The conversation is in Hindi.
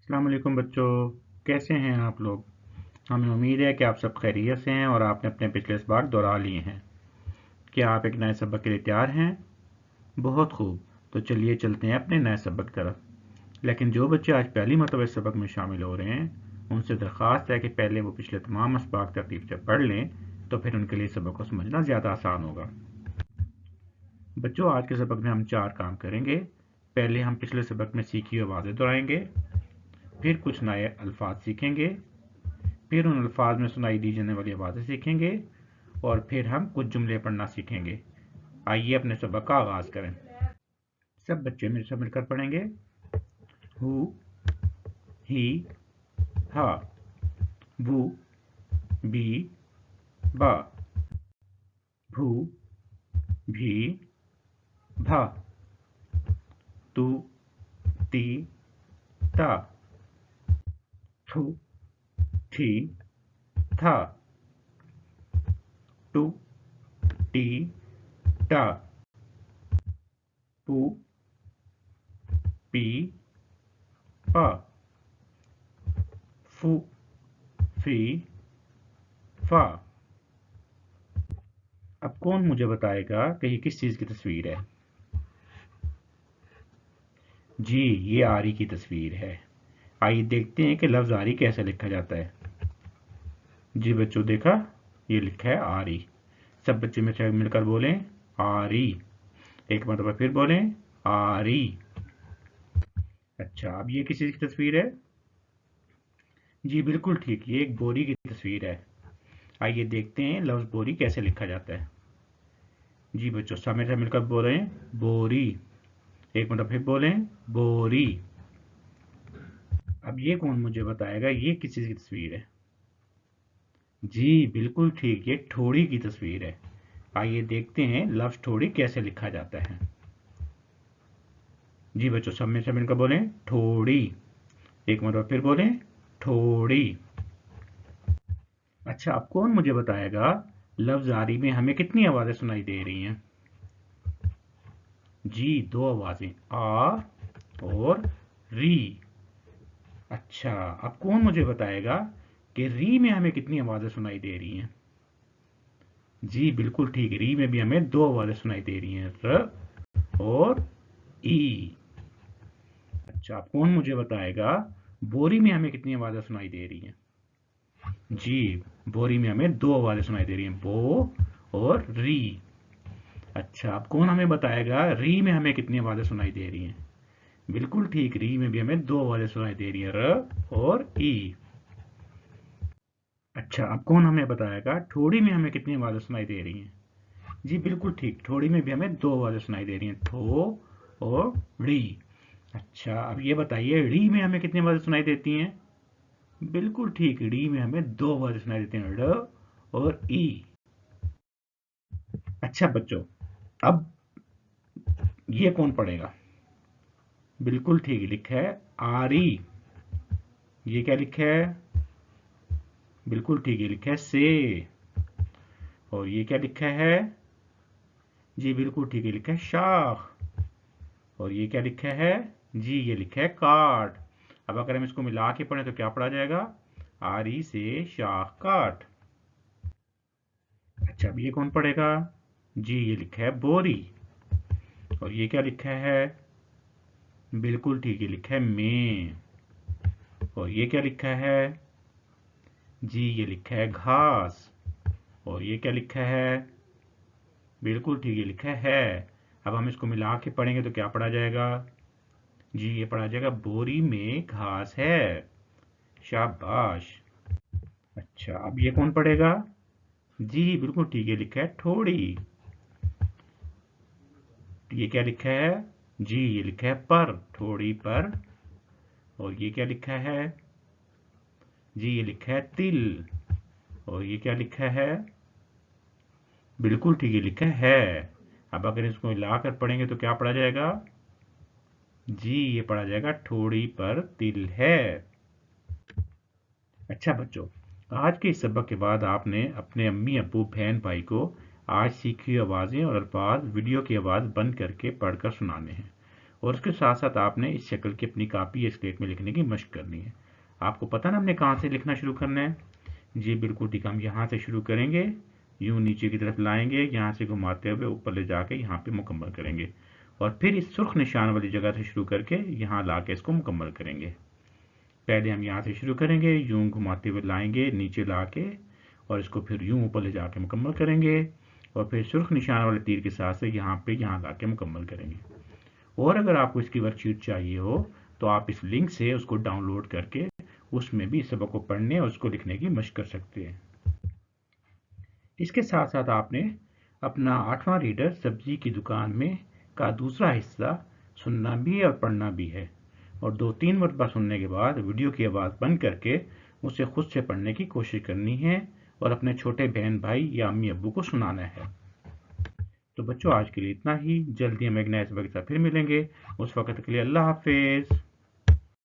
अस्सलाम वालेकुम बच्चों, कैसे हैं आप लोग। हमें उम्मीद है कि आप सब खैरियत से हैं और आपने अपने पिछले सबक दोहरा लिए हैं। क्या आप एक नए सबक के लिए तैयार हैं? बहुत खूब। तो चलिए चलते हैं अपने नए सबक की तरफ। लेकिन जो बच्चे आज पहली मरतबा इस सबक में शामिल हो रहे हैं उनसे दरख्वास्त है कि पहले वो पिछले तमाम असबाक तरतीब से पढ़ लें, तो फिर उनके लिए सबक को समझना ज़्यादा आसान होगा। बच्चों, आज के सबक में हम 4 काम करेंगे। पहले हम पिछले सबक में सीखी हुई आवाज़ें दोहराएंगे, फिर कुछ नए अल्फाज सीखेंगे, फिर उन अल्फाज में सुनाई दी जाने वाली आवाज़ें सीखेंगे और फिर हम कुछ जुमले पढ़ना सीखेंगे। आइए अपने सबक का आगाज़ करें। सब बच्चे मेरे साथ मिलकर पढ़ेंगे। हु, ही, हा, वो, बी, बा, भू, भी, भा, तू, ती, ता, थू, थी, था, टू, टी, टा, पू, पी, पा, फू, फी, फा। अब कौन मुझे बताएगा कि ये किस चीज़ की तस्वीर है? जी, ये आरी की तस्वीर है। आइए देखते हैं कि लफ्ज़ आरी कैसे लिखा जाता है। जी बच्चों, देखा, ये लिखा है आरी। सब बच्चे मेरे साथ मिलकर बोलें आरी। एक मरतबा फिर बोलें आरी। अच्छा, अब ये किस चीज़ की तस्वीर है? जी बिल्कुल ठीक, ये एक बोरी की तस्वीर है। आइए देखते हैं लफ्ज़ बोरी कैसे लिखा जाता है। जी बच्चों, सब मेरे साथ मिलकर बोलें बोरी। एक मरतबा फिर बोलें बोरी। अब ये कौन मुझे बताएगा ये किस चीज़ की तस्वीर है? जी बिल्कुल ठीक, ये ठोड़ी की तस्वीर है। आइए देखते हैं लफ्ज़ ठोड़ी कैसे लिखा जाता है। जी बच्चों, सब में से मिलकर बोलें ठोड़ी। एक मरतबा फिर बोलें ठोड़ी। अच्छा, अब कौन मुझे बताएगा लफ्ज़ आरी में हमें कितनी आवाज़ें सुनाई दे रही हैं? जी, 2 आवाज़ें, आ और री। अच्छा, अब कौन मुझे बताएगा कि री में हमें कितनी आवाज़ें सुनाई दे रही हैं? जी बिल्कुल ठीक, री में भी हमें 2 आवाज़ें सुनाई दे रही हैं, र और ई। अच्छा, अब कौन मुझे बताएगा बोरी में हमें कितनी आवाज़ें सुनाई दे रही हैं? जी, बोरी में हमें 2 आवाज़ें सुनाई दे रही हैं, बो और री। अच्छा, अब कौन हमें बताएगा री में हमें कितनी आवाज़ें सुनाई दे रही हैं? बिल्कुल ठीक, री में भी हमें 2 आवाज़ें सुनाई दे रही हैं, र और ई। अच्छा, अब कौन हमें बताएगा ठोड़ी में हमें कितनी आवाज़ें सुनाई दे रही हैं? जी बिल्कुल ठीक, ठोड़ी में भी हमें 2 आवाज़ें सुनाई दे रही हैं, थो और री। अच्छा, अब ये बताइए री में हमें कितनी आवाज़ें सुनाई देती हैं? बिल्कुल ठीक, री में हमें 2 आवाज़ें सुनाई देती हैं, ड और ई। अच्छा बच्चों, अब ये कौन पढ़ेगा? बिल्कुल ठीक, लिखा है आरी। ये क्या लिखा है? बिल्कुल ठीक, ये लिखा है से। और ये क्या लिखा है? जी बिल्कुल ठीक, ये लिखा है शाख। और ये क्या लिखा है? जी ये लिखा है काट। अब अगर हम इसको मिला के पढ़ें तो क्या पढ़ा जाएगा? आरी से शाख काट। अच्छा, अब ये कौन पढ़ेगा? जी ये लिखा है बोरी। और ये क्या लिखा है? बिल्कुल ठीक, ये लिखा है में। और ये क्या लिखा है? जी ये लिखा है घास। और ये क्या लिखा है? बिल्कुल ठीक, ये लिखा है। अब हम इसको मिला के पढ़ेंगे तो क्या पढ़ा जाएगा? जी ये पढ़ा जाएगा बोरी में घास है। शाबाश। अच्छा, अब ये कौन पढ़ेगा? जी बिल्कुल ठीक है, लिखा है ठोड़ी। ये क्या लिखा है? जी ये लिखा है पर, ठोड़ी पर। और ये क्या लिखा है? जी ये लिखा है तिल। और ये क्या लिखा है? बिल्कुल ठीक है, लिखा है। अब अगर इसको मिलाकर पढ़ेंगे तो क्या पढ़ा जाएगा? जी ये पढ़ा जाएगा ठोड़ी पर तिल है। अच्छा बच्चों, आज के इस सबक के बाद आपने अपने अम्मी अब्बू बहन भाई को आज सीखी हुई आवाज़ें और अल्फाज वीडियो की आवाज़ बंद करके पढ़कर सुनाने हैं और उसके साथ साथ आपने इस शक्ल की अपनी कापी या स्लेट में लिखने की मशक करनी है। आपको पता ना हमने कहाँ से लिखना शुरू करना है? जी बिल्कुल ठीक, हम यहाँ से शुरू करेंगे, यूं नीचे की तरफ लाएंगे, यहाँ से घुमाते हुए ऊपर ले जाके यहाँ पे मुकम्मल करेंगे, और फिर इस सुर्ख निशान वाली जगह से शुरू करके यहाँ ला के इसको मुकम्मल करेंगे। पहले हम यहाँ से शुरू करेंगे, यूं घुमाते हुए लाएंगे नीचे ला के, और इसको फिर यूं ऊपर ले जाके मुकम्मल करेंगे, और फिर सुर्ख निशान वाले तीर के साथ से यहाँ पे यहाँ ला के मुकम्मल करेंगे। और अगर आपको इसकी वर्कशीट चाहिए हो तो आप इस लिंक से उसको डाउनलोड करके उसमें भी इस सबक को पढ़ने और उसको लिखने की मशक कर सकते हैं। इसके साथ साथ आपने अपना 8वां रीडर सब्जी की दुकान में का दूसरा हिस्सा सुनना भी है और पढ़ना भी है, और 2-3 मरतबा सुनने के बाद वीडियो की आवाज़ बंद करके उसे खुद से पढ़ने की कोशिश करनी है और अपने छोटे बहन भाई या अम्मी अब्बू को सुनाना है। तो बच्चों, आज के लिए इतना ही। जल्दी हम एक नए सबक के साथ फिर मिलेंगे। उस वक्त के लिए अल्लाह हाफिज़।